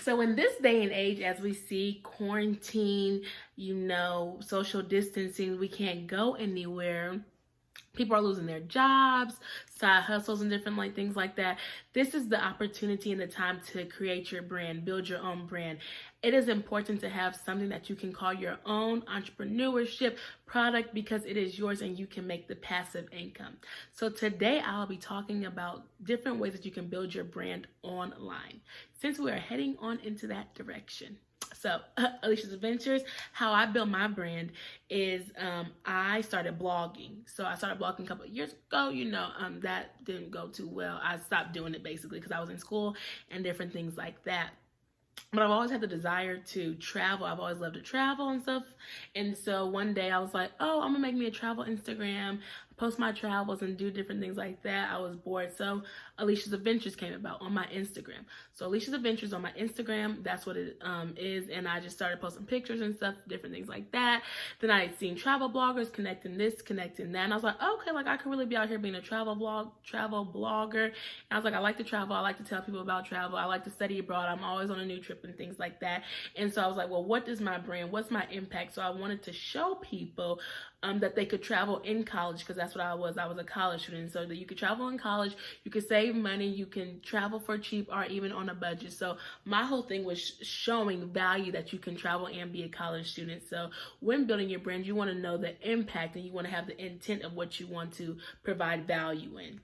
So in this day and age, as we see quarantine, social distancing, we can't go anywhere. People are losing their jobs, side hustles, and different things like that. This is the opportunity and the time to create your brand, build your own brand. It is important to have something that you can call your own entrepreneurship product because it is yours and you can make the passive income. So today I'll be talking about different ways that you can build your brand online, since we are heading on into that direction. So Alicia's Adventures, how I built my brand is I started blogging. So I started blogging a couple of years ago. That didn't go too well. I stopped doing it basically because I was in school and different things like that. But I've always had the desire to travel. I've always loved to travel and stuff. And so one day I was like, oh, I'm gonna make me a travel Instagram, post my travels and do different things like that. I was bored. So Alicia's Adventures came about on my Instagram. So Alicia's Adventures on my Instagram, that's what it is. And I just started posting pictures and stuff, different things like that. Then I had seen travel bloggers connecting this, connecting that. And I was like, okay, I could really be out here being a travel blogger. And I was like, I like to travel. I like to tell people about travel. I like to study abroad. I'm always on a new trip and things like that. And so I was like, well, what is my brand? What's my impact? So I wanted to show people that they could travel in college, because that's what I was. I was a college student, so that you could travel in college, you could save money, you can travel for cheap or even on a budget. So my whole thing was showing value that you can travel and be a college student. So when building your brand, you want to know the impact and you want to have the intent of what you want to provide value in.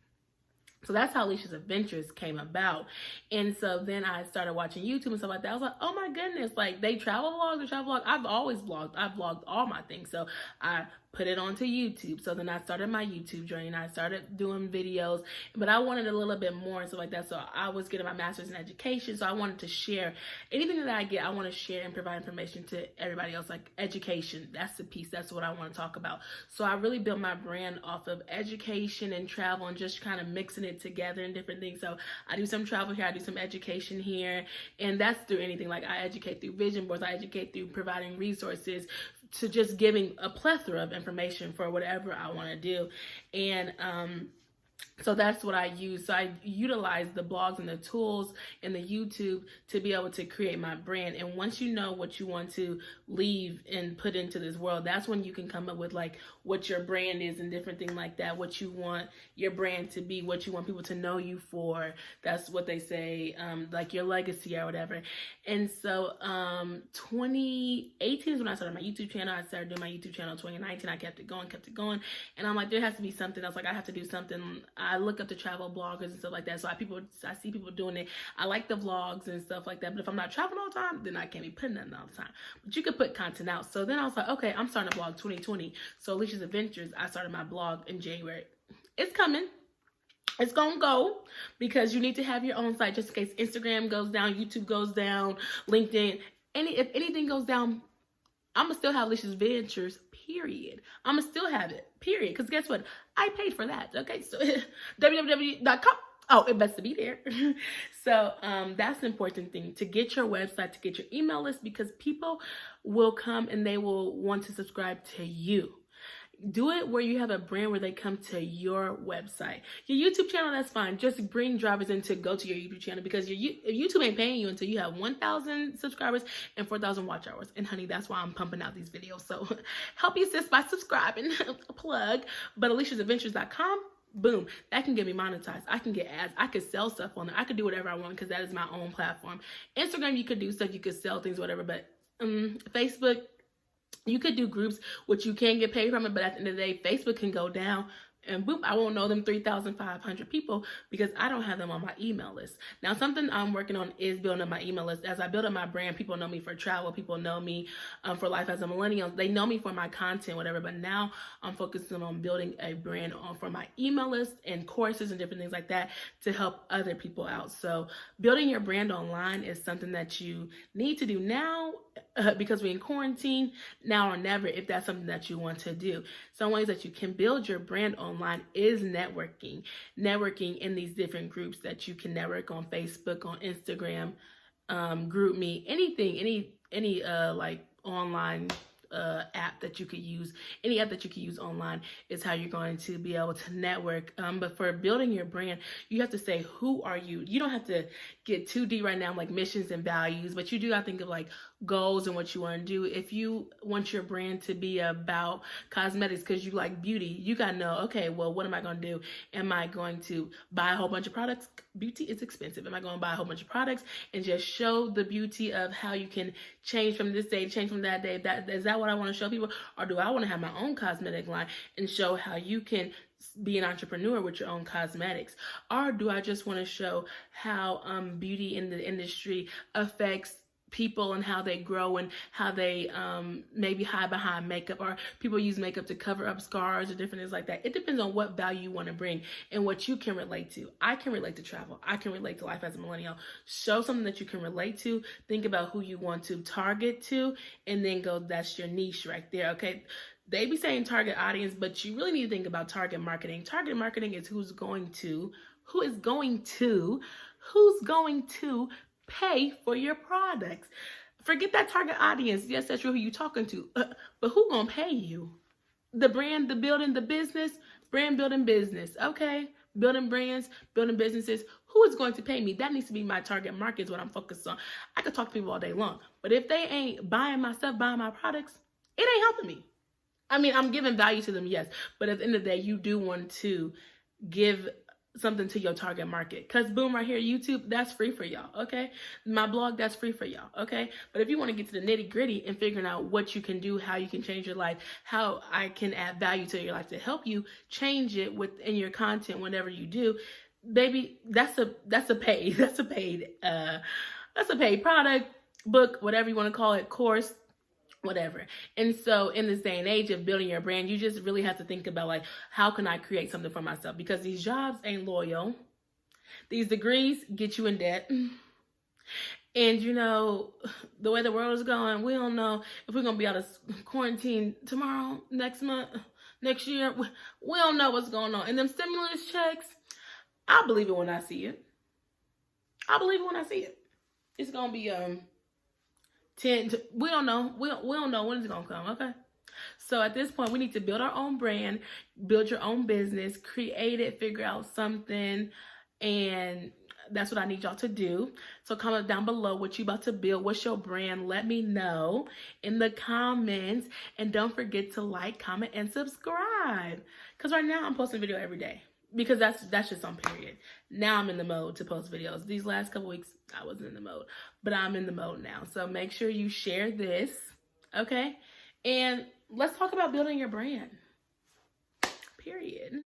So that's how Alicia's Adventures came about. And so then I started watching YouTube and stuff like that. I was like, oh my goodness, they travel vlog. I've always vlogged. I've vlogged all my things. So I put it onto YouTube. So then I started my YouTube journey and I started doing videos, but I wanted a little bit more and stuff like that. So I was getting my master's in education. So I wanted to share anything that I get. I want to share and provide information to everybody else, like education. That's the piece. That's what I want to talk about. So I really built my brand off of education and travel and just kind of mixing it together and different things. So I do some travel here, I do some education here, and that's through anything. I educate through vision boards, I educate through providing resources, to just giving a plethora of information for whatever I want to do. And so that's what I use. So I utilize the blogs and the tools and the YouTube to be able to create my brand. And once you know what you want to leave and put into this world, that's when you can come up with what your brand is and different things like that, what you want your brand to be, what you want people to know you for. That's what they say, your legacy or whatever. And so 2018 is when I started my YouTube channel. I started doing my YouTube channel 2019. I kept it going. And I'm like, there has to be something else. I have to do something. I look up the travel bloggers and stuff like that. So I see people doing it. I like the vlogs and stuff like that. But if I'm not traveling all the time, then I can't be putting nothing all the time. But you could put content out. So then I was like, okay, I'm starting a blog 2020. So Alicia's Adventures, I started my blog in January. It's coming. It's gonna go, because you need to have your own site just in case Instagram goes down, YouTube goes down, LinkedIn. If anything goes down, I'm gonna still have Alicia's Adventures, period. I'm gonna still have it, period. Because guess what? I paid for that. Okay, so www.com. Oh, it best to be there. So that's an important thing, to get your website, to get your email list, because people will come and they will want to subscribe to you. Do it where you have a brand where they come to your website. Your YouTube channel, that's fine. Just bring drivers in to go to your YouTube channel, because YouTube ain't paying you until you have 1,000 subscribers and 4,000 watch hours. And honey, that's why I'm pumping out these videos. So help you sis by subscribing, plug. But aliciasadventures.com, boom, that can get me monetized. I can get ads. I could sell stuff on there. I could do whatever I want, because that is my own platform. Instagram, you could do stuff. You could sell things, whatever. But Facebook, you could do groups, which you can get paid from it, but at the end of the day, Facebook can go down and boom, I won't know them 3,500 people because I don't have them on my email list. Now, something I'm working on is building up my email list. As I build up my brand, people know me for travel. People know me for life as a millennial. They know me for my content, whatever. But now I'm focusing on building a brand for my email list and courses and different things like that to help other people out. So building your brand online is something that you need to do now because we're in quarantine, now or never, if that's something that you want to do. Some ways that you can build your brand online is networking. Networking in these different groups that you can network on Facebook, on Instagram, GroupMe, anything, any like online app that you could use. Any app that you could use online is how you're going to be able to network. But for building your brand, you have to say, who are you? You don't have to get too deep right now, like missions and values, but you do have to think of like goals and what you want to do. If you want your brand to be about cosmetics because you like beauty, you got to know, okay, well, what am I going to do? Am I going to buy a whole bunch of products? Beauty is expensive. Am I going to buy a whole bunch of products and just show the beauty of how you can change from this day, change from that day? Is that what I want to show people? Or do I want to have my own cosmetic line and show how you can be an entrepreneur with your own cosmetics? Or do I just want to show how beauty in the industry affects people and how they grow and how they maybe hide behind makeup, or people use makeup to cover up scars or different things like that? It depends on what value you want to bring and what you can relate to. I can relate to travel. I can relate to life as a millennial. Show something that you can relate to. Think about who you want to target to, and then go, that's your niche right there, okay? They be saying target audience, but you really need to think about target marketing. Target marketing is who's going to pay for your products. Forget that target audience. Yes, that's who you're talking to, but who gonna pay you? The brand, the building, the business, brand building business, okay? Building brands, building businesses. Who is going to pay me? That needs to be my target market, is what I'm focused on. I could talk to people all day long, but if they ain't buying my stuff, buying my products, it ain't helping me. I mean, I'm giving value to them, yes, but at the end of the day, you do want to give something to your target market. Because boom, right here, YouTube, that's free for y'all, okay? My blog, that's free for y'all, okay? But if you want to get to the nitty gritty and figuring out what you can do, how you can change your life, how I can add value to your life to help you change it within your content whenever you do, baby, that's a paid product, book, whatever you want to call it, course, whatever. And so in this day and age of building your brand, you just really have to think about, like, how can I create something for myself? Because these jobs ain't loyal. These degrees get you in debt. And you know, the way the world is going, we don't know if we're going to be out of quarantine tomorrow, next month, next year. We don't know what's going on. And them stimulus checks, I'll believe it when I see it. It's going to be, we don't know when it's gonna come, okay? So at this point, we need to build our own brand, build your own business, create it, figure out something, and that's what I need y'all to do. So comment down below what you about to build. What's your brand? Let me know in the comments, and don't forget to like, comment, and subscribe. Because right now I'm posting a video every day. Because that's just on period. Now I'm in the mode to post videos. These last couple weeks, I wasn't in the mode. But I'm in the mode now. So make sure you share this, okay? And let's talk about building your brand. Period.